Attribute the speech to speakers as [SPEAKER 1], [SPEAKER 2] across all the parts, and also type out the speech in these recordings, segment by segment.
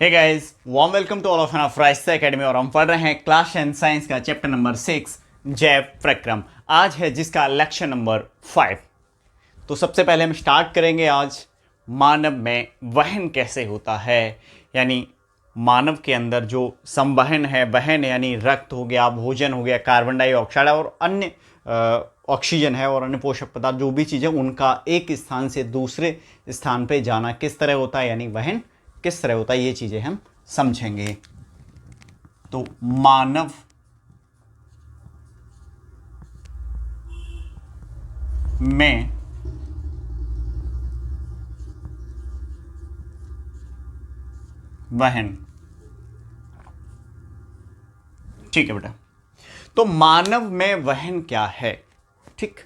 [SPEAKER 1] Hey guys, warm welcome to all of एन फ्राइस्ता academy. और हम पढ़ रहे हैं क्लास 10 साइंस का चैप्टर नंबर 6 जैव प्रक्रम। आज है जिसका लेक्चर नंबर 5। तो सबसे पहले हम स्टार्ट करेंगे आज मानव में वहन कैसे होता है, यानी मानव के अंदर जो संवहन है, वहन यानी रक्त हो गया, भोजन हो गया, कार्बन डाइऑक्साइड और अन्य ऑक्सीजन है और अन्य पोषक पदार्थ जो भी चीज़ें उनका एक स्थान से दूसरे स्थान पे जाना किस तरह होता है, यानी वहन किस तरह होता है, ये चीजें हम समझेंगे। तो मानव में वहन, ठीक है बेटा। तो मानव में वहन क्या है? ठीक,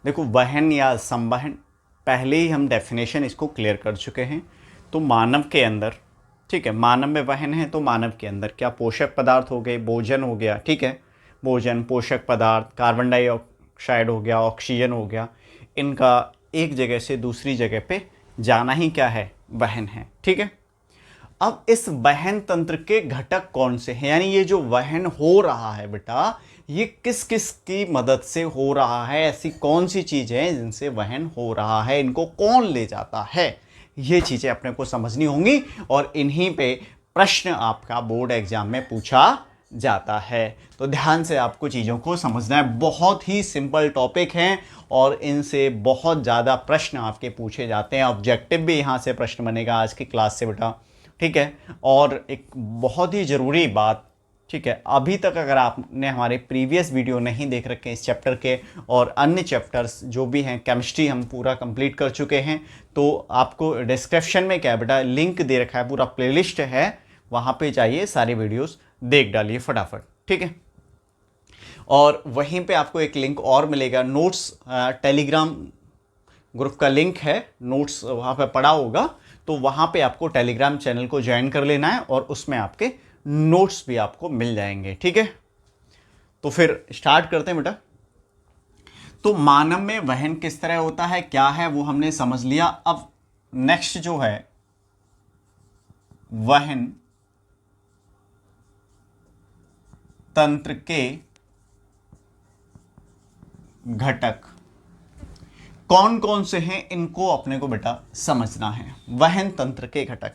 [SPEAKER 1] देखो वहन या संवहन पहले ही हम डेफिनेशन इसको क्लियर कर चुके हैं। तो मानव के अंदर, ठीक है, मानव में वहन है तो मानव के अंदर क्या पोषक पदार्थ हो गए, भोजन हो गया, ठीक है, भोजन, पोषक पदार्थ, कार्बन डाइऑक्साइड हो गया, ऑक्सीजन हो गया, इनका एक जगह से दूसरी जगह पे जाना ही क्या है, वहन है। ठीक है, अब इस वहन तंत्र के घटक कौन से हैं, यानी ये जो वहन हो रहा है बेटा, ये किस किस की मदद से हो रहा है, ऐसी कौन सी चीज़ें हैं जिनसे वहन हो रहा है, इनको कौन ले जाता है, ये चीज़ें अपने को समझनी होंगी और इन्हीं पे प्रश्न आपका बोर्ड एग्जाम में पूछा जाता है। तो ध्यान से आपको चीज़ों को समझना है, बहुत ही सिंपल टॉपिक हैं और इनसे बहुत ज़्यादा प्रश्न आपके पूछे जाते हैं। ऑब्जेक्टिव भी यहाँ से प्रश्न बनेगा आज की क्लास से बेटा, ठीक है। और एक बहुत ही ज़रूरी बात, ठीक है, अभी तक अगर आपने हमारे प्रीवियस वीडियो नहीं देख रखे इस चैप्टर के और अन्य चैप्टर्स जो भी हैं, केमिस्ट्री हम पूरा कंप्लीट कर चुके हैं, तो आपको डिस्क्रिप्शन में क्या है बेटा, लिंक दे रखा है, पूरा प्लेलिस्ट है, वहाँ पे जाइए, सारी वीडियोस देख डालिए फटाफट, ठीक है। और वहीं पे आपको एक लिंक और मिलेगा, नोट्स, टेलीग्राम ग्रुप का लिंक है, नोट्स वहाँ पे पड़ा होगा, तो वहाँ पे आपको टेलीग्राम चैनल को ज्वाइन कर लेना है और उसमें आपके नोट्स भी आपको मिल जाएंगे, ठीक है। तो फिर स्टार्ट करते हैं बेटा। तो मानव में वहन किस तरह होता है, क्या है, वो हमने समझ लिया। अब नेक्स्ट जो है वहन तंत्र के घटक कौन कौन से हैं, इनको अपने को बेटा समझना है। वहन तंत्र के घटक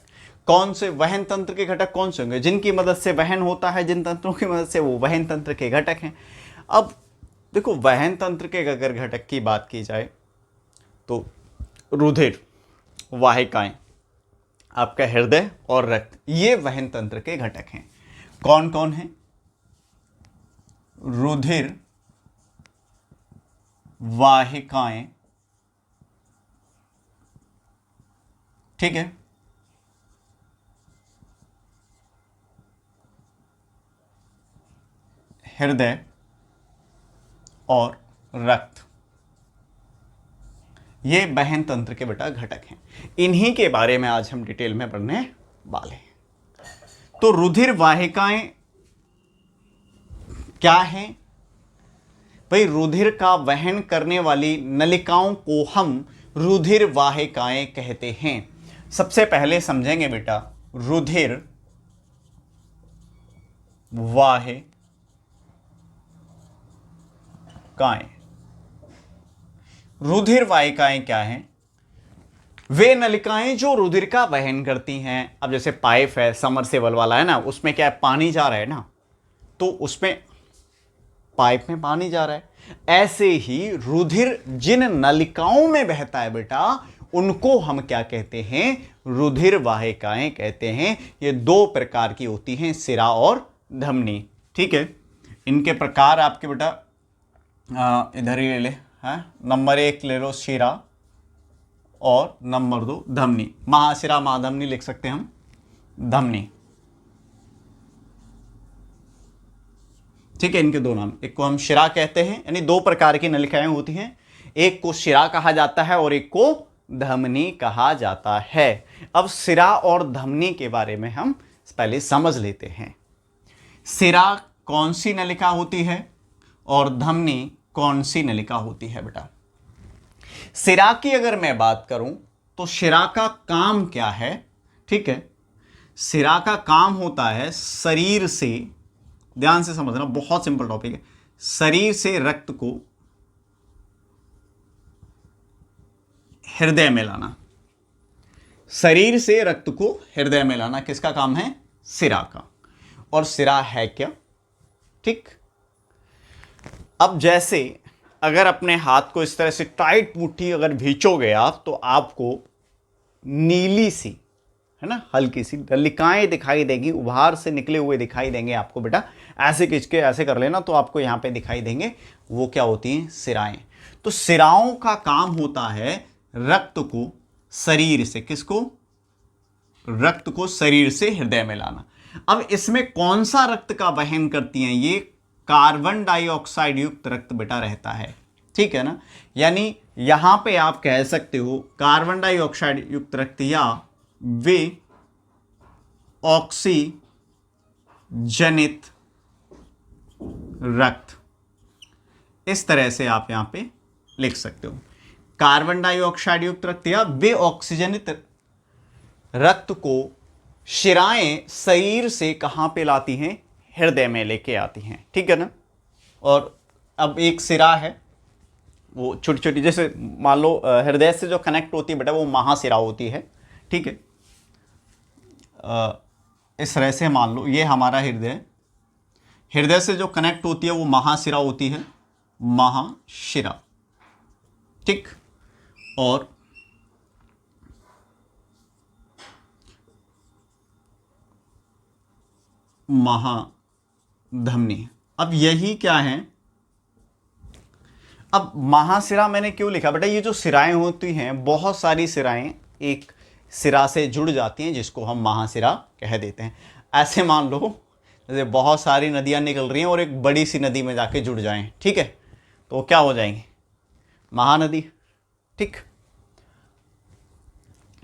[SPEAKER 1] कौन से, वहन तंत्र के घटक कौन से होंगे जिनकी मदद से वहन होता है, जिन तंत्रों की मदद से, वो वहन तंत्र के घटक हैं। अब देखो, वहन तंत्र के अगर घटक की बात की जाए तो रुधिर, वाहिकाएं, आपका हृदय और रक्त, ये वहन तंत्र के घटक हैं। कौन कौन है? रुधिर, वाहिकाएं, ठीक है, हृदय और रक्त, ये वहन तंत्र के बेटा घटक हैं। इन्हीं के बारे में आज हम डिटेल में पढ़ने वाले हैं। तो रुधिर वाहिकाएं क्या हैं भाई? रुधिर का वहन करने वाली नलिकाओं को हम रुधिर वाहिकाएं कहते हैं। सबसे पहले समझेंगे बेटा, रुधिर वाहिकाएं, रुधिर वाहिकाएं क्या हैं? वे नलिकाएं जो रुधिर का वहन करती हैं। अब जैसे पाइप है, समरसेबल वाला है ना, उसमें क्या है, पानी जा रहा है ना, तो उसमें पाइप में पानी जा रहा है। ऐसे ही रुधिर जिन नलिकाओं में बहता है बेटा, उनको हम क्या कहते हैं? रुधिर वाहिकाएं कहते हैं। ये दो प्रकार की होती हैं, सिरा और धमनी, ठीक है। इनके प्रकार आपके बेटा इधर ही ले ले, है, नंबर 1 ले लो शिरा और नंबर 2 धमनी। महाशिरा, महाधमनी लिख सकते हैं हम, धमनी, ठीक है। इनके दो नाम, एक को हम शिरा कहते हैं, यानी दो प्रकार की नलिकाएं होती हैं, एक को शिरा कहा जाता है और एक को धमनी कहा जाता है। अब सिरा और धमनी के बारे में हम पहले समझ लेते हैं। सिरा कौन सी नलिका होती है और धमनी कौन सी नलिका होती है बेटा? सिरा की अगर मैं बात करूं तो शिरा का काम क्या है, ठीक है, सिरा का काम होता है शरीर से, ध्यान से समझना, बहुत सिंपल टॉपिक है, शरीर से रक्त को हृदय में लाना। शरीर से रक्त को हृदय में लाना किसका काम है? सिरा का। और सिरा है क्या? ठीक। अब जैसे अगर अपने हाथ को इस तरह से टाइट मुट्ठी अगर भींचोगे आप, तो आपको नीली सी, है ना, हल्की सी नलिकाएं दिखाई देंगी, उभार से निकले हुए दिखाई देंगे आपको बेटा। ऐसे खींच के ऐसे कर लेना तो आपको यहां पे दिखाई देंगे, वो क्या होती हैं? सिराएं। तो सिराओं का काम होता है रक्त को शरीर से, किसको? रक्त को शरीर से हृदय में लाना। अब इसमें कौन सा रक्त का वहन करती हैं? ये कार्बन डाइऑक्साइड युक्त रक्त बेटा रहता है, ठीक है ना। यानी यहां पे आप कह सकते हो कार्बन डाइऑक्साइड युक्त रक्त या वे ऑक्सीजनित रक्त, इस तरह से आप यहां पे लिख सकते हो। कार्बन डाइऑक्साइड युक्त रक्त या वे ऑक्सीजनित रक्त को शिराएं शरीर से कहां पे लाती हैं? हृदय में लेके आती हैं, ठीक है ना। और अब एक सिरा है, वो छोटी छोटी, जैसे मान लो हृदय से जो कनेक्ट होती है बेटा वो महासिरा होती है, ठीक है। इस तरह से मान लो ये हमारा हृदय, हृदय से जो कनेक्ट होती है वो महासिरा होती है, महाशिरा, ठीक। और महाधमनी। अब यही क्या है? अब महासिरा मैंने क्यों लिखा बेटा? ये जो सिराएं होती हैं, बहुत सारी सिराएं एक सिरा से जुड़ जाती हैं जिसको हम महासिरा कह देते हैं। ऐसे मान लो जैसे बहुत सारी नदियां निकल रही हैं और एक बड़ी सी नदी में जाके जुड़ जाएं, ठीक है, तो क्या हो जाएंगी? महानदी, ठीक,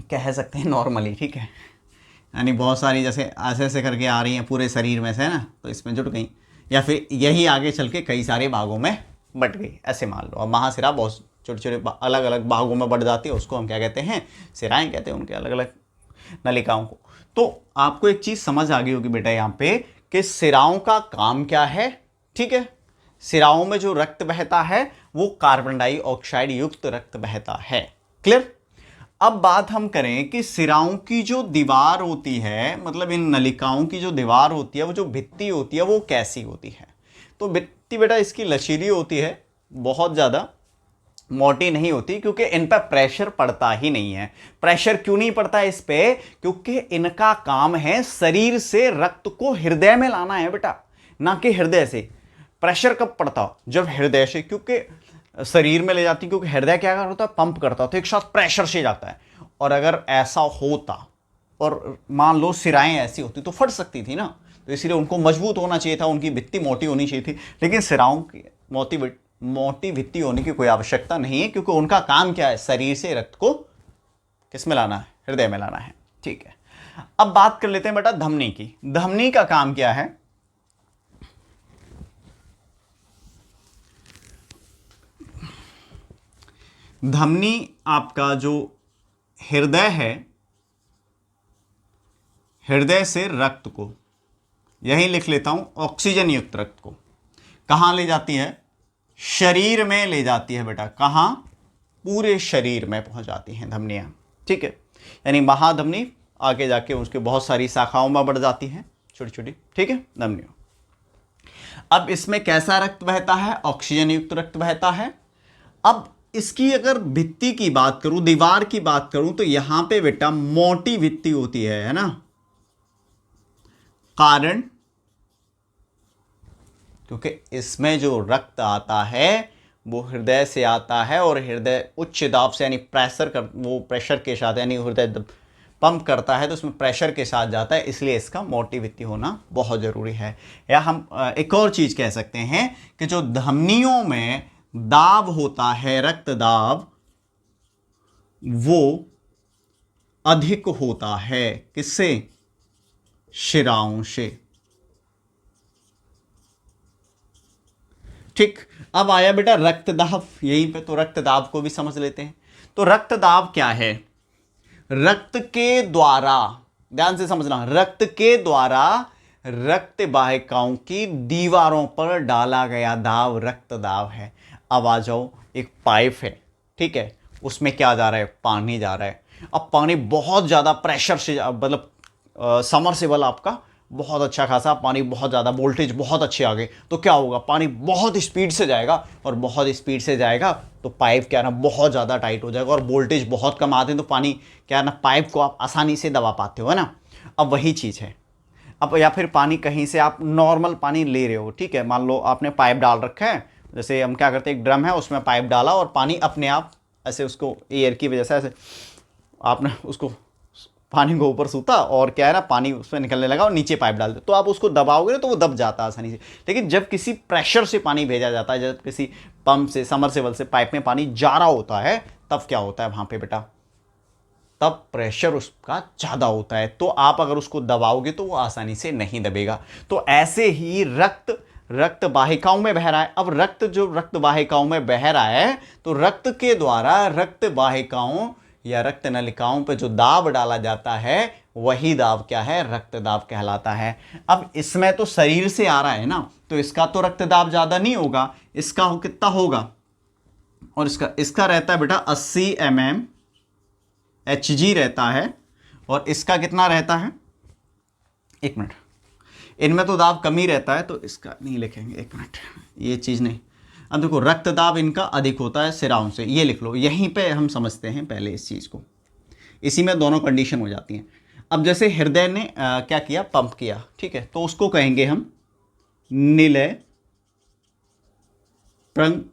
[SPEAKER 1] कह सकते हैं नॉर्मली, ठीक है। यानी बहुत सारी जैसे ऐसे ऐसे करके आ रही हैं पूरे शरीर में से, है ना, तो इसमें जुट गई, या फिर यही आगे चल के कई सारे भागों में बट गई, ऐसे मान लो। और महासिरा बहुत छोटे छोटे अलग अलग भागों में बढ़ जाती है, उसको हम क्या कहते हैं? सिराएं कहते हैं, उनके अलग अलग नलिकाओं को। तो आपको एक चीज़ समझ आ गई होगी बेटा यहाँ पे कि सिराओं का काम क्या है, ठीक है। सिराओं में जो रक्त बहता है वो कार्बन डाइऑक्साइड युक्त रक्त बहता है, क्लियर। अब बात हम करें कि सिराओं की जो दीवार होती है, मतलब इन नलिकाओं की जो दीवार होती है, वो जो भित्ति होती है वो कैसी होती है? तो भित्ति बेटा इसकी लचीली होती है, बहुत ज़्यादा मोटी नहीं होती, क्योंकि इन पर प्रेशर पड़ता ही नहीं है। प्रेशर क्यों नहीं पड़ता इस पे? क्योंकि इनका काम है शरीर से रक्त को हृदय में लाना है बेटा, ना कि हृदय से। प्रेशर कब पड़ता? जब हृदय से, क्योंकि शरीर में ले जाती, क्योंकि हृदय क्या करता है? पंप करता, तो एक साथ प्रेशर से जाता है। और अगर ऐसा होता और मान लो सिराएं ऐसी होती तो फट सकती थी ना, तो इसलिए उनको मजबूत होना चाहिए था, उनकी भित्ति मोटी होनी चाहिए थी। लेकिन सिराओं की मोटी भित्ति होने की कोई आवश्यकता नहीं है, क्योंकि उनका काम क्या है? शरीर से रक्त को किस में लाना है? हृदय में लाना है, ठीक है। अब बात कर लेते हैं बेटा धमनी की। धमनी का काम क्या है? धमनी आपका जो हृदय है, हृदय से रक्त को, यही लिख लेता हूं, ऑक्सीजन युक्त रक्त को कहां ले जाती है? शरीर में ले जाती है बेटा। कहां? पूरे शरीर में पहुंचाती हैं धमनियां, ठीक है। यानी महाधमनी आगे जाके उसके बहुत सारी शाखाओं में बढ़ जाती हैं, छोटी छोटी, ठीक है, धमनियों। अब इसमें कैसा रक्त बहता है? ऑक्सीजन युक्त रक्त बहता है। अब इसकी अगर भित्ति की बात करूं, दीवार की बात करूं, तो यहां पे बेटा मोटी भित्ति होती है ना, कारण क्योंकि इसमें जो रक्त आता है वो हृदय से आता है, और हृदय उच्च दाब से, यानी प्रेशर के साथ, यानी हृदय पंप करता है तो उसमें प्रेशर के साथ जाता है, इसलिए इसका मोटी भित्ति होना बहुत ज़रूरी है। या हम एक और चीज़ कह सकते हैं कि जो धमनियों में दाब होता है, रक्त दाब, वो अधिक होता है किससे? शिराओं से, ठीक। अब आया बेटा रक्तदाब, यहीं पे तो रक्तदाब को भी समझ लेते हैं। तो रक्तदाब क्या है? रक्त के द्वारा ध्यान से समझना, रक्त के द्वारा रक्त वाहिकाओं की दीवारों पर डाला गया दाब रक्त दाब है। अब आ जाओ, एक पाइप है, ठीक है, उसमें क्या जा रहा है, पानी जा रहा है। अब पानी बहुत ज़्यादा प्रेशर से, मतलब समरसेबल आपका बहुत अच्छा खासा, पानी बहुत ज़्यादा, वोल्टेज बहुत अच्छे आ गए, तो क्या होगा, पानी बहुत स्पीड से जाएगा, और बहुत स्पीड से जाएगा तो पाइप क्या ना बहुत ज़्यादा टाइट हो जाएगा, और वोल्टेज बहुत कम आते हैं तो पानी क्या ना पाइप को आप आसानी से दबा पाते हो, है ना। अब वही चीज़ है, अब या फिर पानी कहीं से आप नॉर्मल पानी ले रहे हो, ठीक है, मान लो आपने पाइप डाल रखा है, जैसे हम क्या करते हैं, एक ड्रम है उसमें पाइप डाला और पानी अपने आप ऐसे उसको एयर की वजह से ऐसे आपने उसको पानी को ऊपर सूता और क्या है ना पानी उसमें निकलने लगा और नीचे पाइप डाल दे, तो आप उसको दबाओगे ना तो वो दब जाता है आसानी से। लेकिन जब किसी प्रेशर से पानी भेजा जाता है, जब किसी पंप से, समरसेबल से पाइप में पानी जा रहा होता है, तब क्या होता है वहाँ पे बेटा, तब प्रेशर उसका ज़्यादा होता है, तो आप अगर उसको दबाओगे तो वो आसानी से नहीं दबेगा। तो ऐसे ही रक्त वाहिकाओं में बह रहा है। अब रक्त जो रक्त वाहिकाओं में बह रहा है, तो रक्त के द्वारा रक्त वाहिकाओं या रक्त नलिकाओं पे जो दाब डाला जाता है, वही दाब क्या है, रक्त दाब कहलाता है। अब इसमें तो शरीर से आ रहा है ना, तो इसका तो रक्त दाब ज़्यादा नहीं होगा, इसका कितना होगा, और इसका रहता है बेटा 80 mm Hg रहता है, और इसका कितना रहता है, एक मिनट, इनमें तो दाब कम ही रहता है, तो इसका नहीं लिखेंगे, एक मिनट, ये चीज़ नहीं। अब देखो रक्त दाब इनका अधिक होता है सिराओं से, ये लिख लो, यहीं पे हम समझते हैं पहले इस चीज़ को, इसी में दोनों कंडीशन हो जाती हैं। अब जैसे हृदय ने क्या किया, पंप किया, ठीक है, तो उसको कहेंगे हम निलय प्रकुंचन,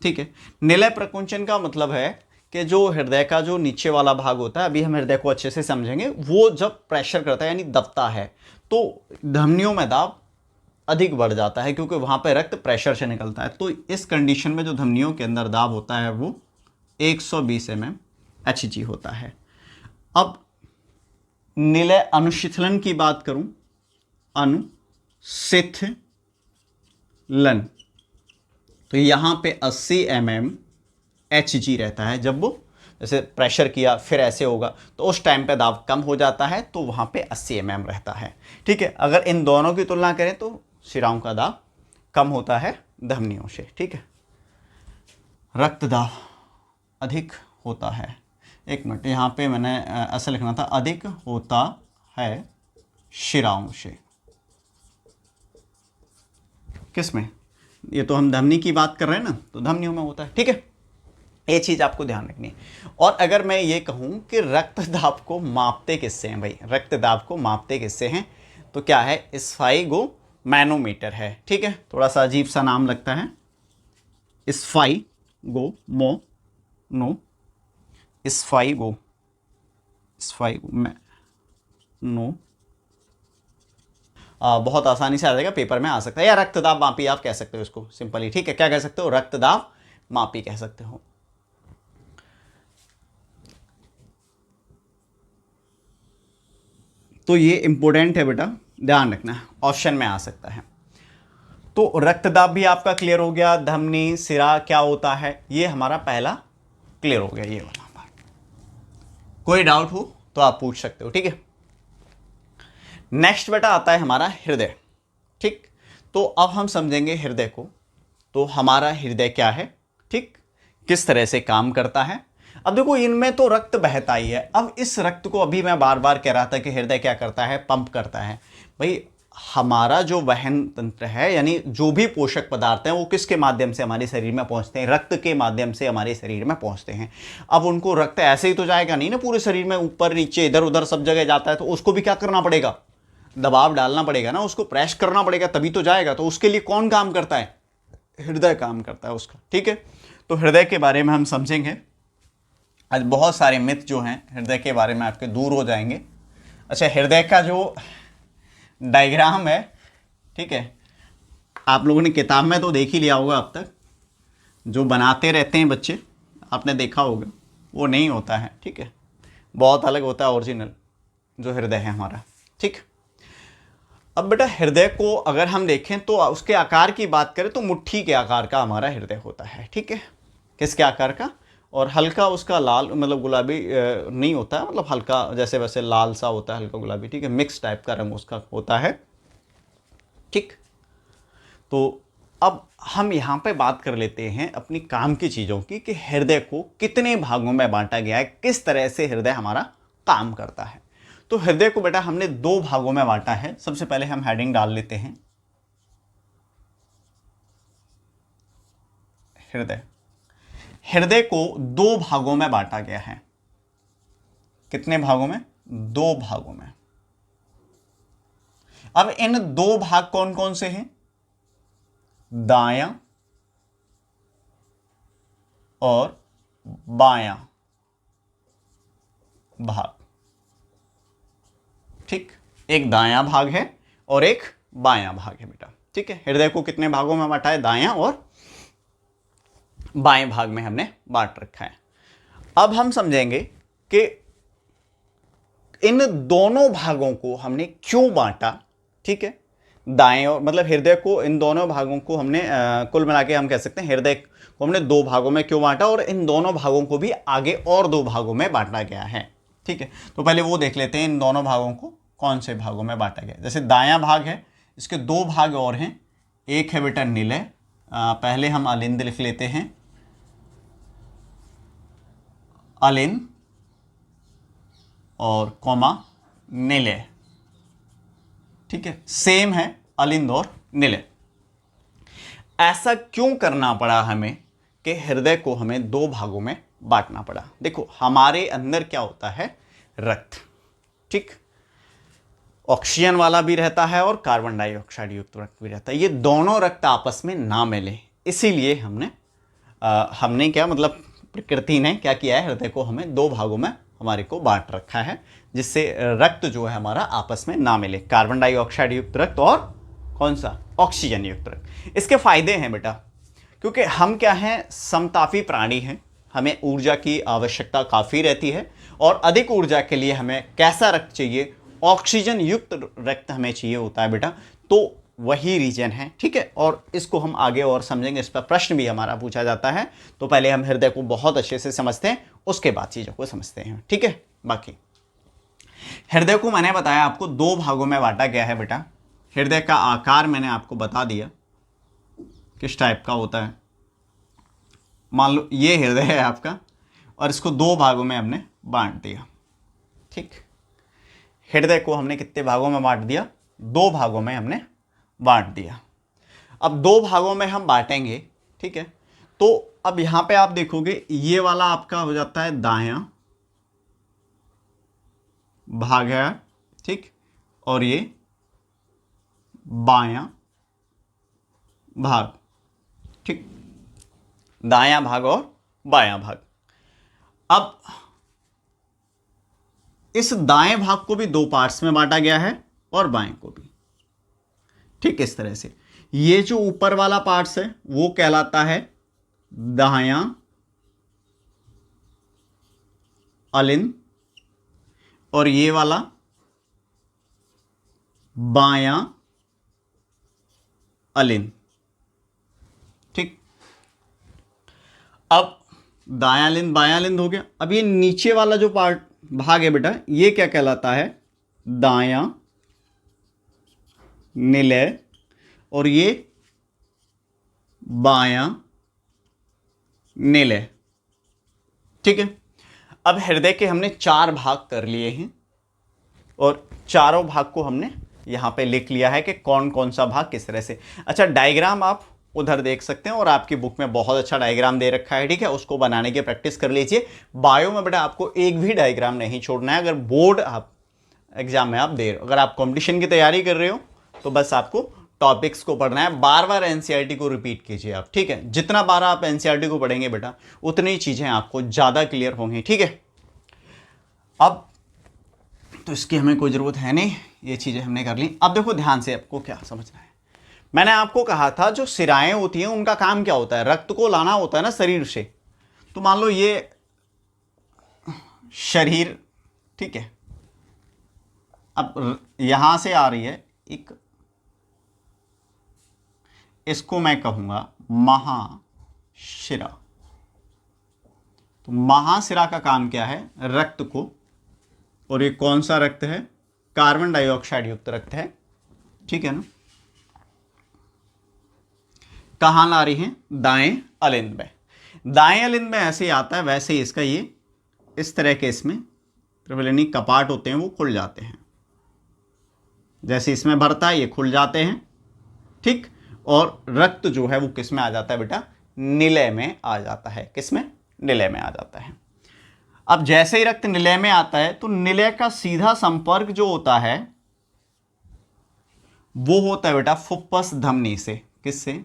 [SPEAKER 1] ठीक है। निलय प्रकुंचन का मतलब है कि जो हृदय का जो नीचे वाला भाग होता है, अभी हम हृदय को अच्छे से समझेंगे, वो जब प्रेशर करता है यानी दबता है, तो धमनियों में दाब अधिक बढ़ जाता है, क्योंकि वहाँ पे रक्त प्रेशर से निकलता है। तो इस कंडीशन में जो धमनियों के अंदर दाब होता है वो 120 mm Hg होता है। अब निलय अनुशीतलन की बात करूं, अनुशीतलन, तो यहाँ पे 80 mm Hg रहता है। जब वो जैसे प्रेशर किया फिर ऐसे होगा, तो उस टाइम पे दाब कम हो जाता है, तो वहाँ पे 80 mm रहता है, ठीक है। अगर इन दोनों की तुलना करें तो शिराओं का दाब कम होता है धमनियों से, ठीक है। रक्त दाब अधिक होता है, एक मिनट, यहाँ पे मैंने ऐसा लिखना था, अधिक होता है शिराओं से, किसमें, ये तो हम धमनी की बात कर रहे हैं ना, तो धमनियों में होता है, ठीक है। ये चीज़ आपको ध्यान रखनी है। और अगर मैं ये कहूँ कि रक्त दाब को मापते किससे हैं भाई, रक्त दाब को मापते किससे हैं, तो क्या है, स्फाइगो मैनोमीटर है, ठीक है। थोड़ा सा अजीब सा नाम लगता है, स्फाइगो मैनो, बहुत आसानी से आ जाएगा, पेपर में आ सकता है, या रक्तदाब मापी आप कह सकते हो इसको सिंपली, ठीक है। क्या कह सकते हो, रक्तदाब मापी कह सकते हो। तो ये इंपॉर्टेंट है बेटा, ध्यान रखना, ऑप्शन में आ सकता है। तो रक्तदाब भी आपका क्लियर हो गया, धमनी सिरा क्या होता है, ये हमारा पहला क्लियर हो गया, ये वाला पार्ट। कोई डाउट हो तो आप पूछ सकते हो, ठीक है। नेक्स्ट बेटा आता है हमारा हृदय, ठीक। तो अब हम समझेंगे हृदय को, तो हमारा हृदय क्या है, ठीक, किस तरह से काम करता है। अब देखो इनमें तो रक्त बहता ही है, अब इस रक्त को अभी मैं बार बार कह रहा था कि हृदय क्या करता है, पंप करता है। भाई हमारा जो वहन तंत्र है, यानी जो भी पोषक पदार्थ हैं वो किसके माध्यम से हमारे शरीर में पहुंचते हैं, रक्त के माध्यम से हमारे शरीर में पहुंचते हैं। अब उनको रक्त ऐसे ही तो जाएगा नहीं ना पूरे शरीर में, ऊपर नीचे इधर उधर सब जगह जाता है, तो उसको भी क्या करना पड़ेगा, दबाव डालना पड़ेगा ना, उसको प्रेस करना पड़ेगा, तभी तो जाएगा। तो उसके लिए कौन काम करता है, हृदय काम करता है उसका, ठीक है। तो हृदय के बारे में हम समझेंगे आज, बहुत सारे मिथ जो हैं हृदय के बारे में आपके दूर हो जाएंगे। अच्छा, हृदय का जो डायग्राम है, ठीक है, आप लोगों ने किताब में तो देख ही लिया होगा अब तक, जो बनाते रहते हैं बच्चे, आपने देखा होगा, वो नहीं होता है, ठीक है, बहुत अलग होता है ओरिजिनल जो हृदय है हमारा, ठीक। अब बेटा हृदय को अगर हम देखें तो उसके आकार की बात करें तो मुट्ठी के आकार का हमारा हृदय होता है, ठीक है। किसके आकार का, और हल्का उसका लाल मतलब गुलाबी नहीं होता है, मतलब हल्का जैसे वैसे लाल सा होता है, हल्का गुलाबी, ठीक है, मिक्स टाइप का रंग उसका होता है। ठीक, तो अब हम यहाँ पे बात कर लेते हैं अपनी काम की चीज़ों की कि हृदय को कितने भागों में बांटा गया है, किस तरह से हृदय हमारा काम करता है। तो हृदय को बेटा हमने दो भागों में बांटा है। सबसे पहले हम हेडिंग डाल लेते हैं हृदय। हृदय को दो भागों में बांटा गया है। कितने भागों में? दो भागों में। अब इन दो भाग कौन कौन से हैं? दायां और बायां भाग। ठीक, एक दायां भाग है और एक बायां भाग है बेटा। ठीक है, हृदय को कितने भागों में बांटा है? दायां और बाएं भाग में हमने बांट रखा है। अब हम समझेंगे कि इन दोनों भागों को हमने क्यों बांटा। ठीक है, दाएं और मतलब हृदय को, इन दोनों भागों को हमने कुल मिला के हम कह सकते हैं हृदय को हमने दो भागों में क्यों बांटा, और इन दोनों भागों को भी आगे और दो भागों में बांटा गया है। ठीक है, तो पहले वो देख लेते हैं इन दोनों भागों को कौन से भागों में बांटा गया। जैसे दायां भाग है, इसके दो भाग और हैं। एक है बेटा निलय, पहले हम अलिंद लिख लेते हैं, अलिंद और कॉमा निलय। ठीक है, सेम है अलिंद और निलय। ऐसा क्यों करना पड़ा हमें कि हृदय को हमें दो भागों में बांटना पड़ा? देखो हमारे अंदर क्या होता है? रक्त। ठीक, ऑक्सीजन वाला भी रहता है और कार्बन डाइऑक्साइड युक्त रक्त भी रहता है। ये दोनों रक्त आपस में ना मिले, इसीलिए हमने क्या मतलब प्रकृति ने क्या किया है? हृदय को हमें दो भागों में हमारे को बांट रखा है, जिससे रक्त जो है हमारा आपस में ना मिले, कार्बन डाइऑक्साइड युक्त रक्त और कौन सा? ऑक्सीजन युक्त रक्त। इसके फायदे हैं बेटा, क्योंकि हम क्या हैं? समतापी प्राणी हैं, हमें ऊर्जा की आवश्यकता काफ़ी रहती है, और अधिक ऊर्जा के लिए हमें कैसा रक्त चाहिए? ऑक्सीजन युक्त रक्त हमें चाहिए होता है बेटा। तो वही रीजन है। ठीक है, और इसको हम आगे और समझेंगे, इस पर प्रश्न भी हमारा पूछा जाता है। तो पहले हम हृदय को बहुत अच्छे से समझते हैं, उसके बाद चीज़ों को समझते हैं। ठीक है, बाकी हृदय को मैंने बताया आपको दो भागों में बांटा गया है बेटा। हृदय का आकार मैंने आपको बता दिया किस टाइप का होता है। मान लो ये हृदय है आपका, और इसको दो भागों में हमने बांट दिया। ठीक, हृदय को हमने कितने भागों में बांट दिया? दो भागों में हमने बांट दिया। अब दो भागों में हम बांटेंगे, ठीक है, तो अब यहां पे आप देखोगे ये वाला आपका हो जाता है दायां भाग है, ठीक, और ये बायां भाग। ठीक, दायां भाग और बायां भाग। अब इस दाएं भाग को भी दो पार्ट्स में बांटा गया है और बाएं को भी। ठीक, इस तरह से ये जो ऊपर वाला पार्ट्स है वो कहलाता है दायां अलिंद, और ये वाला बायां अलिंद। ठीक, अब दायां अलिंद बायां अलिंद हो गया। अब ये नीचे वाला जो पार्ट भाग है बेटा, ये क्या कहलाता है? दायां निलय, और ये बायां निलय। ठीक है, अब हृदय के हमने चार भाग कर लिए हैं, और चारों भाग को हमने यहां पे लिख लिया है कि कौन कौन सा भाग किस तरह से। अच्छा, डायग्राम आप उधर देख सकते हैं, और आपकी बुक में बहुत अच्छा डायग्राम दे रखा है। ठीक है, उसको बनाने की प्रैक्टिस कर लीजिए। बायो में बेटा आपको एक भी डायग्राम नहीं छोड़ना है। अगर बोर्ड आप एग्जाम में आप दे रहे हो, अगर आप कंपटीशन की तैयारी कर रहे हो, तो बस आपको टॉपिक्स को पढ़ना है। बार बार एनसीईआरटी को रिपीट कीजिए आप। ठीक है, जितना बार आप एनसीईआरटी को पढ़ेंगे बेटा, उतनी चीजें आपको ज्यादा क्लियर होंगी। ठीक है, अब तो इसकी हमें कोई ज़रूरत है नहीं, ये चीज़ें हमने कर ली। अब देखो ध्यान से, आपको क्या समझना है। मैंने आपको कहा था जो सिराएं होती हैं उनका काम क्या होता है? रक्त को लाना होता है ना शरीर से। तो मान लो ये शरीर, ठीक है, अब यहां से आ रही है एक, इसको मैं कहूंगा महाशिरा। तो महाशिरा का काम क्या है, रक्त को, और ये कौन सा रक्त है, कार्बन डाइऑक्साइड युक्त रक्त है, ठीक है ना, कहाँ ला रही है, दाएं अलिंद में। दाएं अलिंद में ऐसे ही आता है, वैसे ही इसका ये इस तरह के इसमें त्रिफलनी कपाट होते हैं, वो खुल जाते हैं, जैसे इसमें भरता है ये खुल जाते हैं, ठीक। और रक्त जो है वो किस में आ जाता है बेटा, निलय में आ जाता है, किस में, निलय में आ जाता है। अब जैसे ही रक्त निलय में आता है तो निलय का सीधा संपर्क जो होता है वो होता है बेटा फुफ्फस धमनी से, किससे,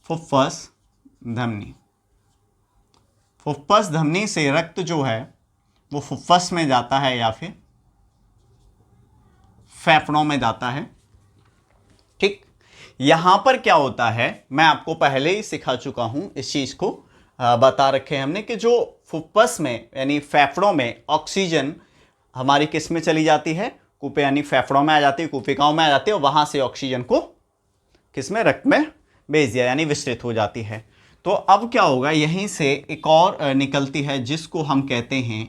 [SPEAKER 1] फुफ्फस धमनी। फुफ्फस धमनी से रक्त जो है वो फुफ्फस में जाता है या फिर फेफड़ों में जाता है, ठीक। यहां पर क्या होता है, मैं आपको पहले ही सिखा चुका हूं, इस चीज को बता रखे हैं हमने कि जो फुफ्फस में यानी फेफड़ों में ऑक्सीजन हमारी किस में चली जाती है, कूपे यानी फेफड़ों में आ जाती है, कूपिकाओं में आ जाती है, और वहां से ऑक्सीजन को किस में, रक्त में भेज दिया यानी विस्तृत हो जाती है। तो अब क्या होगा, यहीं से एक और निकलती है जिसको हम कहते हैं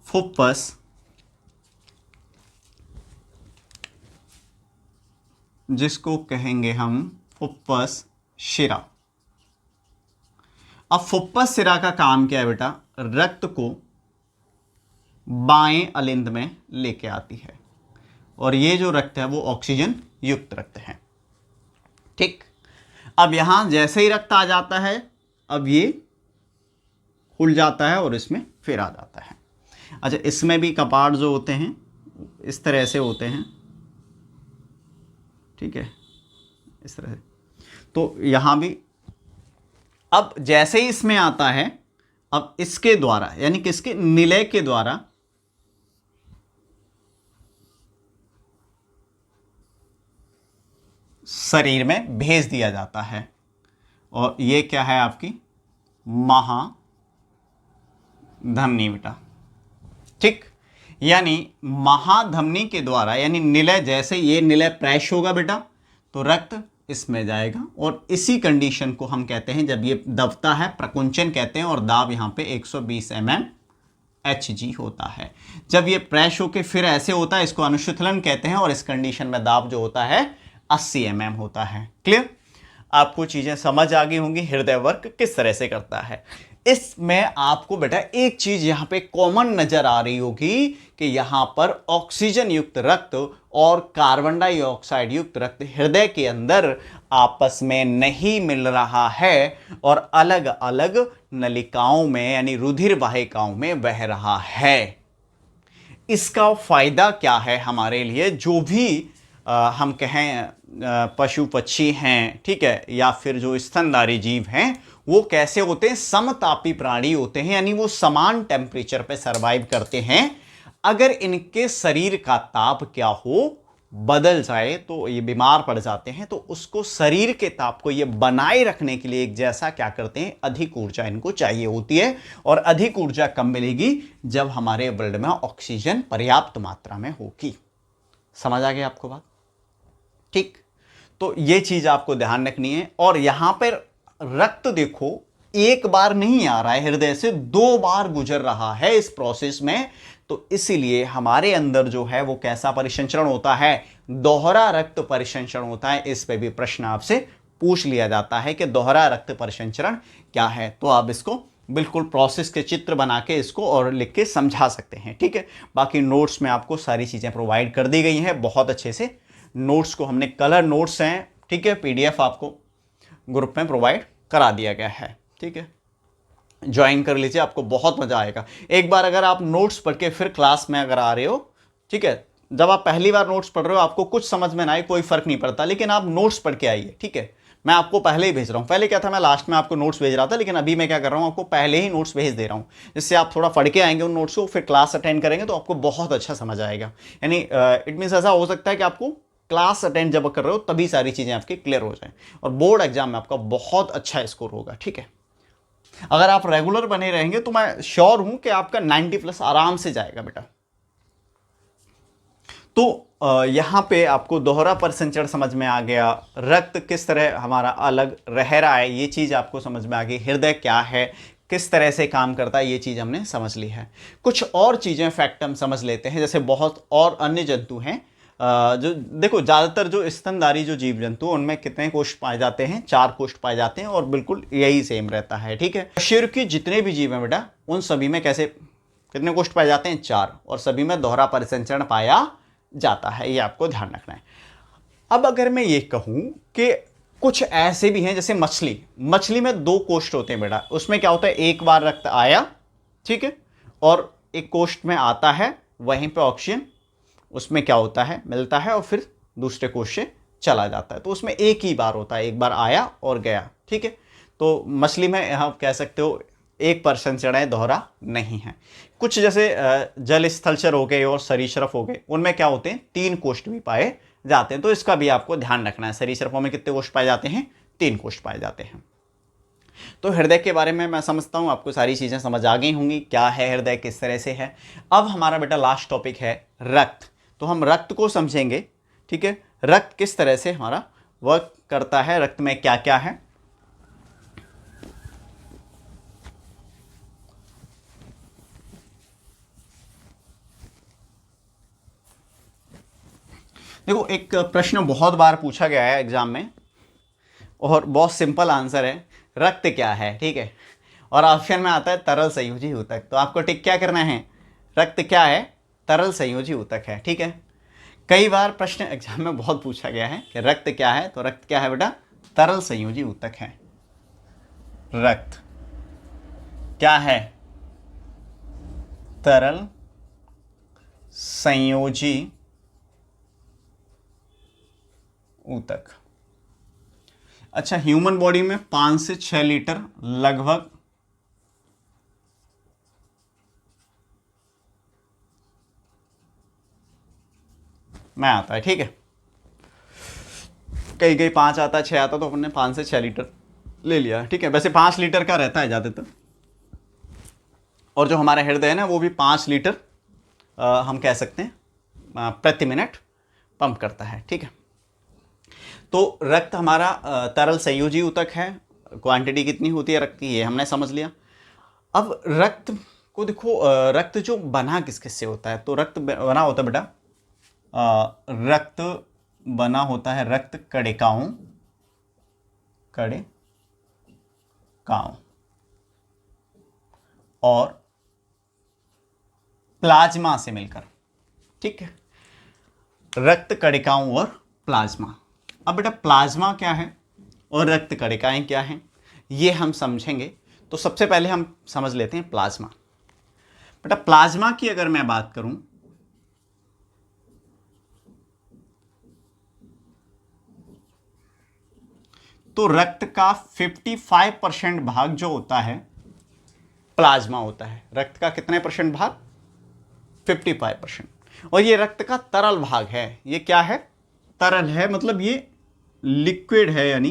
[SPEAKER 1] फुफ्फस, जिसको कहेंगे हम फुफ्फस शिरा। अब फुफ्फस शिरा का काम क्या है बेटा, रक्त को बाएं अलिंद में लेके आती है, और ये जो रक्त है वो ऑक्सीजन युक्त रक्त है, ठीक। अब यहां जैसे ही रक्त आ जाता है, अब ये खुल जाता है और इसमें फिर आ जाता है। अच्छा, इसमें भी कपाट जो होते हैं इस तरह से होते हैं, ठीक है, इस तरह से। तो यहां भी अब जैसे ही इसमें आता है, अब इसके द्वारा यानी किसके, निलय के द्वारा शरीर में भेज दिया जाता है, और ये क्या है आपकी महाधमनी बेटा, ठीक। यानी महाधमनी के द्वारा यानी निलय, जैसे ये निलय प्रैश होगा बेटा तो रक्त इसमें जाएगा, और इसी कंडीशन को हम कहते हैं, जब ये दबता है प्रकुंचन कहते हैं, और दाब यहां पे 120 mm Hg होता है। जब ये प्रैश होके फिर ऐसे होता है, इसको अनुशीतलन कहते हैं, और इस कंडीशन में दाब जो होता है 80 mm होता है। क्लियर, आपको चीजें समझ आ गई होंगी, हृदय वर्क किस तरह से करता है। इसमें आपको बेटा एक चीज यहां पे कॉमन नजर आ रही होगी कि यहां पर ऑक्सीजन युक्त रक्त और कार्बन डाइऑक्साइड युक्त रक्त हृदय के अंदर आपस में नहीं मिल रहा है, और अलग अलग नलिकाओं में यानी रुधिर वाहिकाओं में बह रहा है। इसका फायदा क्या है हमारे लिए, जो भी हम कहें पशु पक्षी हैं, ठीक है, या फिर जो स्तनधारी जीव हैं, वो कैसे होते हैं, समतापी प्राणी होते हैं, यानी वो समान टेम्परेचर पे सरवाइव करते हैं। अगर इनके शरीर का ताप क्या हो बदल जाए तो ये बीमार पड़ जाते हैं, तो उसको शरीर के ताप को ये बनाए रखने के लिए एक जैसा क्या करते हैं, अधिक ऊर्जा इनको चाहिए होती है, और अधिक ऊर्जा कब मिलेगी, जब हमारे ब्लड में ऑक्सीजन पर्याप्त मात्रा में होगी। समझ आ गया आपको बात, ठीक। तो ये चीज आपको ध्यान रखनी है। और यहां पर रक्त देखो एक बार नहीं आ रहा है हृदय से, 2 बार गुजर रहा है इस प्रोसेस में, तो इसीलिए हमारे अंदर जो है वो कैसा परिसंचरण होता है, दोहरा रक्त परिसंचरण होता है। इस पे भी प्रश्न आपसे पूछ लिया जाता है कि दोहरा रक्त परिसंचरण क्या है, तो आप इसको बिल्कुल प्रोसेस के चित्र बना के इसको और लिख के समझा सकते हैं, ठीक है। बाकी नोट्स में आपको सारी चीजें प्रोवाइड कर दी गई हैं बहुत अच्छे से। नोट्स को हमने कलर नोट्स हैं, ठीक है, पीडीएफ आपको ग्रुप में प्रोवाइड करा दिया गया है, ठीक है, ज्वाइन कर लीजिए, आपको बहुत मजा आएगा। एक बार अगर आप नोट्स पढ़ के फिर क्लास में अगर आ रहे हो, ठीक है, जब आप पहली बार नोट्स पढ़ रहे हो आपको कुछ समझ में ना आए कोई फर्क नहीं पड़ता, लेकिन आप नोट्स पढ़ के आइए, ठीक है। मैं आपको पहले ही भेज रहा हूँ, पहले क्या था मैं लास्ट में आपको नोट्स भेज रहा था, लेकिन अभी मैं क्या कर रहा हूँ आपको पहले ही नोट्स भेज दे रहा हूँ, जिससे आप थोड़ा पढ़ के आएंगे उन नोट्स को, फिर क्लास अटेंड करेंगे तो आपको बहुत अच्छा समझ आएगा। यानी इट मीन्स ऐसा हो सकता है कि आपको क्लास अटेंड जब कर रहे हो तभी सारी चीजें आपकी क्लियर हो जाएं, और बोर्ड एग्जाम में आपका बहुत अच्छा स्कोर होगा, ठीक है। अगर आप रेगुलर बने रहेंगे तो मैं श्योर हूं कि आपका 90+ आराम से जाएगा बेटा। तो यहाँ पे आपको दोहरा परिसंचरण समझ में आ गया, रक्त किस तरह हमारा अलग रह रहा है ये चीज़ आपको समझ में आ गई, हृदय क्या है, किस तरह से काम करता है ये चीज़ हमने समझ ली है। कुछ और चीज़ें फैक्ट हम समझ लेते हैं, जैसे बहुत और अन्य जंतु हैं जो देखो ज़्यादातर जो स्तनधारी जो जीव जंतु उनमें कितने कोष्ठ पाए जाते हैं, 4 कोष्ठ पाए जाते हैं और बिल्कुल यही सेम रहता है। ठीक है, शरीर के जितने भी जीव हैं बेटा उन सभी में कैसे कितने कोष्ठ पाए जाते हैं, 4, और सभी में दोहरा परिसंचरण पाया जाता है, ये आपको ध्यान रखना है। अब अगर मैं ये कहूं कि कुछ ऐसे भी हैं जैसे मछली में 2 कोष्ठ होते हैं बेटा, उसमें क्या होता है, एक बार रक्त आया, ठीक है, और एक कोष्ठ में आता है, वहीं पे ऑक्सीजन उसमें क्या होता है, मिलता है और फिर दूसरे कोष्ठ से चला जाता है, तो उसमें एक ही बार होता है, एक बार आया और गया। ठीक है, तो मछली में आप कह सकते हो 1 परिसंचरण दोहरा नहीं है। कुछ जैसे जल स्थलचर हो गए और सरीसृप हो गए, उनमें क्या होते हैं, 3 कोष्ठ भी पाए जाते हैं, तो इसका भी आपको ध्यान रखना है। सरीसृपों में कितने कोष्ठ पाए जाते हैं, 3 कोष्ठ पाए जाते हैं। तो हृदय के बारे में मैं समझता हूं आपको सारी चीजें समझ आ गई होंगी, क्या है हृदय, किस तरह से है। अब हमारा बेटा लास्ट टॉपिक है रक्त, तो हम रक्त को समझेंगे। ठीक है, रक्त किस तरह से हमारा वर्क करता है, रक्त में क्या क्या है। देखो एक प्रश्न बहुत बार पूछा गया है एग्जाम में और बहुत सिंपल आंसर है, रक्त क्या है। ठीक है, और ऑप्शन में आता है तरल संयोजी ऊतक, तो आपको टिक क्या करना है, रक्त क्या है, तरल संयोजी ऊतक है। ठीक है, कई बार प्रश्न एग्जाम में बहुत पूछा गया है कि रक्त क्या है, तो रक्त क्या है बेटा, तरल संयोजी ऊतक है। रक्त क्या है, तरल संयोजी ऊतक। अच्छा, ह्यूमन बॉडी में 5 से 6 लीटर लगभग में आता है। ठीक है, कई कई 5 आता है, 6 आता, तो अपने 5 से 6 लीटर ले लिया। ठीक है, वैसे 5 लीटर का रहता है ज़्यादातर, और जो हमारा हृदय है ना वो भी 5 लीटर हम कह सकते हैं प्रति मिनट पंप करता है। ठीक है, तो रक्त हमारा तरल संयोजी ऊतक है, क्वांटिटी कितनी होती है रक्त की ये हमने समझ लिया। अब रक्त को देखो, रक्त जो बना किस किस से होता है, तो रक्त बना होता है बेटा, रक्त बना होता है रक्त कणिकाओं और प्लाज्मा से मिलकर। ठीक है, रक्त कणिकाओं और प्लाज्मा। अब बेटा प्लाज्मा क्या है और रक्त कणिकाएं क्या हैं ये हम समझेंगे, तो सबसे पहले हम समझ लेते हैं प्लाज्मा। बेटा प्लाज्मा की अगर मैं बात करूं तो रक्त का 55% भाग जो होता है प्लाज्मा होता है। रक्त का कितने परसेंट भाग, 55%। और ये रक्त का तरल भाग है, ये क्या है, तरल है, मतलब ये लिक्विड है, यानी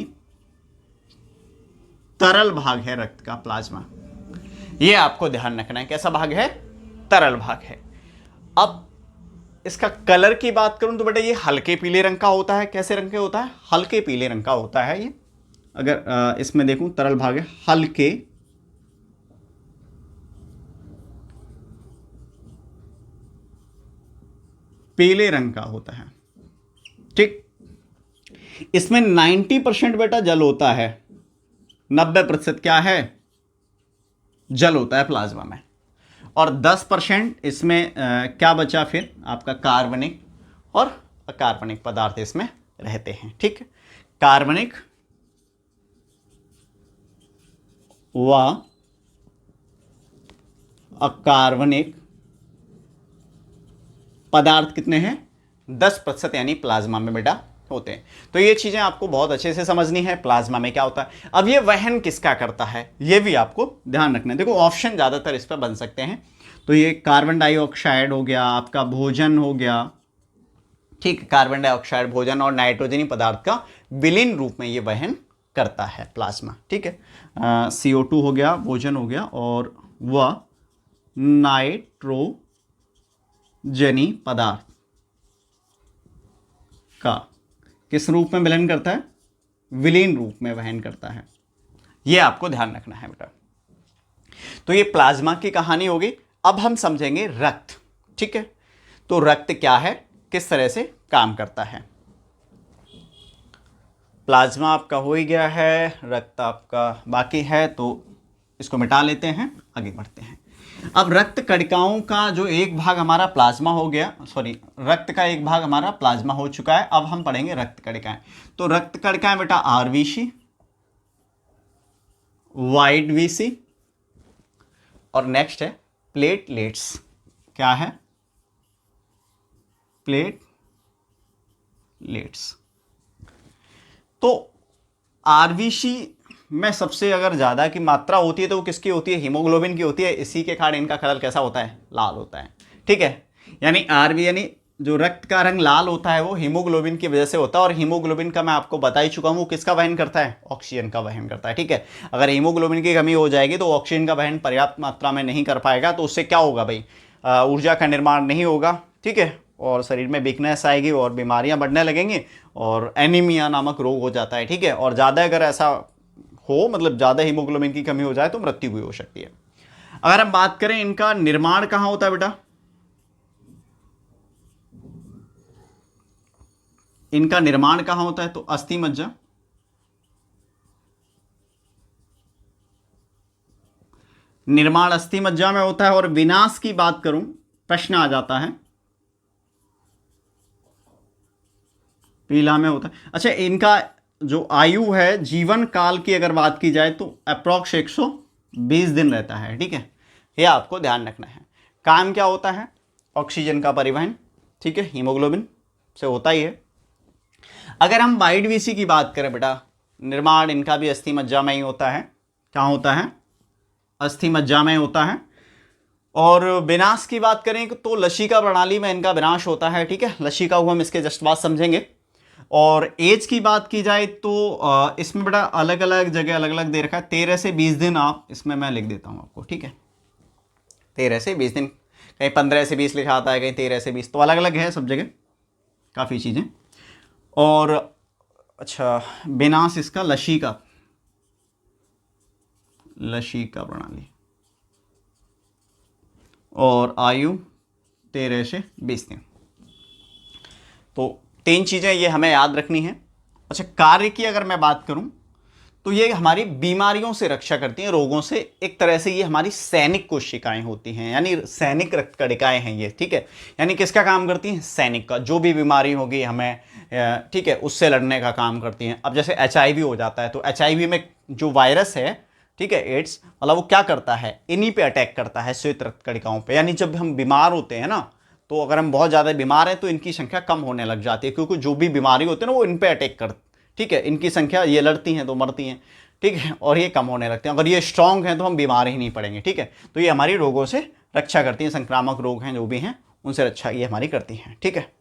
[SPEAKER 1] तरल भाग है रक्त का प्लाज्मा। ये आपको ध्यान रखना है, कैसा भाग है, तरल भाग है। अब इसका कलर की बात करूं तो बेटा ये हल्के पीले रंग का होता है। कैसे रंग का होता है, हल्के पीले रंग का होता है ये। अगर इसमें देखूं तरल भाग है, हल्के पीले रंग का होता है। ठीक, इसमें 90% बेटा जल होता है, 90% क्या है, जल होता है प्लाज्मा में, और 10% इसमें क्या बचा फिर आपका, कार्बनिक और अकार्बनिक पदार्थ इसमें रहते हैं। ठीक, कार्बनिक व अकार्बनिक पदार्थ कितने हैं, 10% यानी प्लाज्मा में बेटा होते हैं। तो ये चीजें आपको बहुत अच्छे से समझनी है, प्लाज्मा में क्या होता है। अब ये वहन किसका करता है ये भी आपको ध्यान रखना है। देखो ऑप्शन ज्यादातर इस पर बन सकते हैं, तो ये कार्बन डाइऑक्साइड हो गया, आपका भोजन हो गया, ठीक, कार्बन डाइऑक्साइड, भोजन और नाइट्रोजनी पदार्थ का विलीन रूप में ये वहन करता है प्लाज्मा। ठीक है, CO2 हो गया, भोजन हो गया, और वह नाइट्रोजनी पदार्थ का किस रूप में विलीन करता है? विलीन रूप में वहन करता है। ये आपको ध्यान रखना है बेटा। तो ये प्लाज्मा की कहानी होगी। अब हम समझेंगे रक्त। ठीक है, तो रक्त क्या है, किस तरह से काम करता है। प्लाज्मा आपका हो ही गया है, रक्त आपका बाकी है, तो इसको मिटा लेते हैं, आगे बढ़ते हैं। अब रक्त कणिकाओं का जो एक भाग हमारा प्लाज्मा हो गया, सॉरी, रक्त का एक भाग हमारा प्लाज्मा हो चुका है। अब हम पढ़ेंगे रक्त कणिकाएं। तो रक्त कणिकाएं बेटा आरबीसी, वाइट वीसी, और नेक्स्ट है प्लेटलेट्स। क्या है? प्लेटलेट्स। तो आरबीसी में सबसे अगर ज़्यादा की मात्रा होती है तो वो किसकी होती है? हीमोग्लोबिन की होती है। इसी के कारण इनका कलर कैसा होता है? लाल होता है। ठीक है, यानी आरबी यानी जो रक्त का रंग लाल होता है वो हीमोग्लोबिन की वजह से होता है। और हीमोग्लोबिन का मैं आपको बता ही चुका हूँ, वो किसका वहन करता है? ऑक्सीजन का वहन करता है। ठीक है, अगर हीमोग्लोबिन की कमी हो जाएगी तो ऑक्सीजन का वहन पर्याप्त मात्रा में नहीं कर पाएगा, तो उससे क्या होगा भाई? ऊर्जा का निर्माण नहीं होगा। ठीक है, और शरीर में वीकनेस आएगी और बीमारियां बढ़ने लगेंगी और एनीमिया नामक रोग हो जाता है। ठीक है, और ज़्यादा अगर ऐसा हो, मतलब ज़्यादा हीमोग्लोबिन की कमी हो जाए तो मृत्यु भी हो सकती है। अगर हम बात करें इनका निर्माण कहाँ होता है बेटा? इनका निर्माण कहाँ होता है? तो अस्थि मज्जा, निर्माण अस्थि मज्जा में होता है। और विनाश की बात करूं, प्रश्न आ जाता है, पीला में होता है। अच्छा, इनका जो आयु है, जीवन काल की अगर बात की जाए तो अप्रॉक्स 120 दिन रहता है। ठीक है, ये आपको ध्यान रखना है। काम क्या होता है? ऑक्सीजन का परिवहन। ठीक है, हीमोग्लोबिन से होता ही है। अगर हम वाइट वीसी की बात करें बेटा, निर्माण इनका भी अस्थि मज्जा में ही होता है। क्या होता है? अस्थि मज्जा में होता है। और विनाश की बात करें तो लसिका प्रणाली में इनका विनाश होता है। ठीक है, लसिका को हम इसके जस्ट बाद समझेंगे। और एज की बात की जाए तो इसमें बड़ा अलग अलग जगह अलग अलग दे रखा है, 13 से 20 दिन। आप इसमें मैं लिख देता हूँ आपको। ठीक है, 13 से 20 दिन, कहीं 15 से 20 लिखा आता है, कहीं 13 से 20, तो अलग अलग है सब जगह काफ़ी चीज़ें। और अच्छा, विनाश इसका लसिका प्रणाली, और आयु 13 से 20 दिन। तो 3 चीज़ें ये हमें याद रखनी है। अच्छा, कार्य की अगर मैं बात करूं तो ये हमारी बीमारियों से रक्षा करती हैं, रोगों से। एक तरह से ये हमारी सैनिक कोशिकाएं होती हैं, यानी सैनिक रक्त कणिकाएं हैं ये। ठीक है, यानी किसका काम करती हैं? सैनिक का। जो भी बीमारी होगी हमें, ठीक है, उससे लड़ने का काम करती हैं। अब जैसे HIV हो जाता है तो HIV में जो वायरस है, ठीक है, एड्स, मतलब वो क्या करता है? इन्हीं पे अटैक करता है, श्वेत रक्त कणिकाओं पे। यानी जब हम बीमार होते हैं ना, तो अगर हम बहुत ज़्यादा बीमार हैं तो इनकी संख्या कम होने लग जाती है, क्योंकि जो भी बीमारी होती है ना वो इन पे अटैक कर, ठीक है, इनकी संख्या, ये लड़ती हैं तो मरती हैं। ठीक है, और ये कम होने लगते हैं। अगर ये स्ट्रांग हैं तो हम बीमार ही नहीं पड़ेंगे। ठीक है, तो ये हमारी रोगों से रक्षा करती हैं, संक्रामक रोग हैं जो भी हैं उनसे रक्षा ये हमारी करती हैं। ठीक है,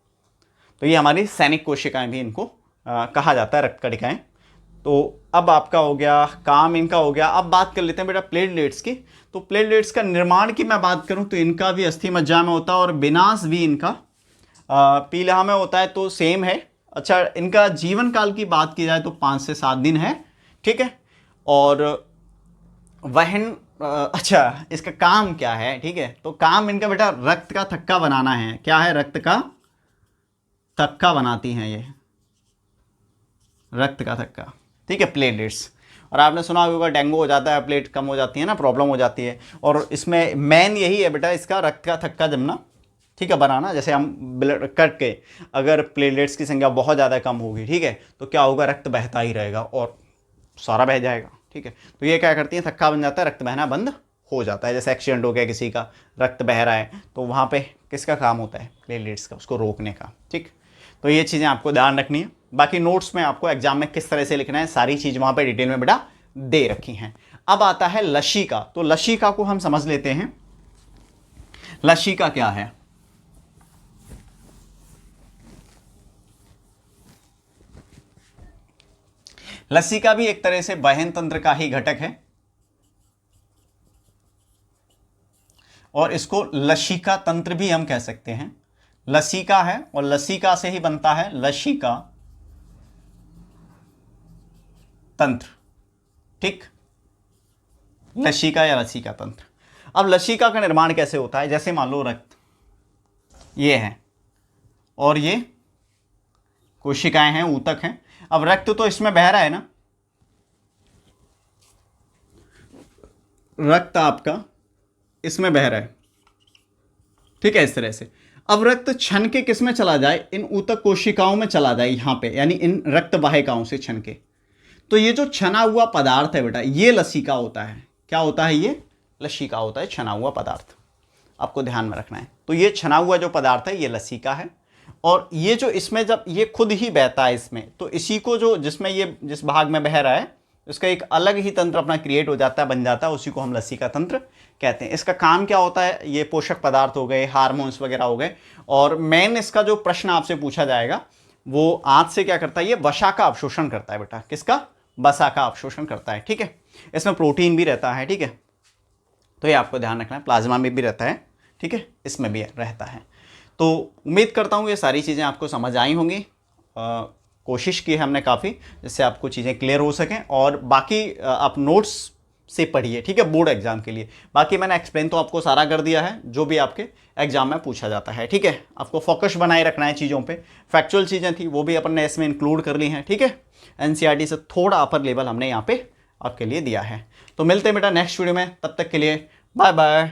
[SPEAKER 1] तो ये हमारी सैनिक कोशिकाएं भी इनको कहा जाता है, रक्त कणिकाएं। तो अब आपका हो गया, काम इनका हो गया। अब बात कर लेते हैं बेटा प्लेटलेट्स की। तो प्लेटलेट्स का निर्माण की मैं बात करूं तो इनका भी अस्थि मज्जा में होता है, और विनाश भी इनका पीला में होता है, तो सेम है। अच्छा, इनका जीवन काल की बात की जाए तो 5 से 7 दिन है। ठीक है, और वहन, अच्छा, इसका काम क्या है? ठीक है, तो काम इनका बेटा रक्त का थक्का बनाना है। क्या है? रक्त का थक्का बनाती हैं ये, रक्त का थक्का। ठीक है, प्लेटलेट्स। और आपने सुना होगा डेंगू हो जाता है, प्लेट कम हो जाती है ना, प्रॉब्लम हो जाती है। और इसमें मेन यही है बेटा, इसका रक्त का थक्का जमना। ठीक है, बनाना। जैसे हम ब्लड कट के अगर प्लेटलेट्स की संख्या बहुत ज़्यादा कम होगी, ठीक है, तो क्या होगा? रक्त बहता ही रहेगा और सारा बह जाएगा। ठीक है, तो ये क्या करती है? थक्का बन जाता है, रक्त बहना बंद हो जाता है। जैसे एक्सीडेंट हो गया किसी का, रक्त बह रहा है, तो वहाँ पे किसका काम होता है? प्लेटलेट्स का, उसको रोकने का। ठीक, तो ये चीज़ें आपको ध्यान रखनी है। बाकी नोट्स में आपको एग्जाम में किस तरह से लिखना है, सारी चीज़ वहाँ पे डिटेल में बेटा दे रखी हैं। अब आता है लसिका। तो लसिका को हम समझ लेते हैं। लसिका क्या है? लसिका भी एक तरह से वहन तंत्र का ही घटक है, और इसको लसिका तंत्र भी हम कह सकते हैं। लसिका है और लसिका से ही बनता है लसिका तंत्र। ठीक, लसिका या लसिका तंत्र। अब लसिका का निर्माण कैसे होता है? जैसे मान लो रक्त ये है और ये कोशिकाएं हैं, ऊतक हैं। अब रक्त तो इसमें बह रहा है ना, रक्त आपका इसमें बह रहा है, ठीक है, इस तरह से। अब रक्त छन के किस में चला जाए? इन ऊतक कोशिकाओं में चला जाए, यहां पे, यानी इन रक्त वाहिकाओं से छन के। तो ये जो छना हुआ पदार्थ है बेटा, ये लसिका होता है। क्या होता है? ये लसिका होता है, छना हुआ पदार्थ। आपको ध्यान में रखना है। तो ये छना हुआ जो पदार्थ है ये लसिका है। और ये जो इसमें जब ये खुद ही बहता है इसमें, तो इसी को जो जिसमें ये जिस भाग में बह रहा है उसका एक अलग ही तंत्र अपना क्रिएट हो जाता है, बन जाता है, उसी को हम लसिका तंत्र कहते हैं। इसका काम क्या होता है? ये पोषक पदार्थ हो गए, हार्मोन्स वगैरह हो गए। और मेन इसका जो प्रश्न आपसे पूछा जाएगा वो आंत से क्या करता है? ये वसा का अवशोषण करता है बेटा। किसका? वसा का अवशोषण करता है। ठीक है, इसमें प्रोटीन भी रहता है। ठीक है, तो ये आपको ध्यान रखना है। प्लाज्मा में भी रहता है, ठीक है, इसमें भी रहता है। तो उम्मीद करता हूँ ये सारी चीज़ें आपको समझ आई होंगी। कोशिश की है हमने काफ़ी, जिससे आपको चीज़ें क्लियर हो सकें। और बाकी आप नोट्स से पढ़िए, ठीक है, बोर्ड एग्जाम के लिए। बाकी मैंने एक्सप्लेन तो आपको सारा कर दिया है जो भी आपके एग्जाम में पूछा जाता है। ठीक है, आपको फोकस बनाए रखना है चीज़ों पे। फैक्चुअल चीज़ें थी वो भी अपन ने इसमें इंक्लूड कर ली हैं। ठीक है, एनसीईआरटी से थोड़ा अपर लेवल हमने यहाँ पे आपके लिए दिया है। तो मिलते हैं बेटा नेक्स्ट वीडियो में, तब तक के लिए बाय बाय।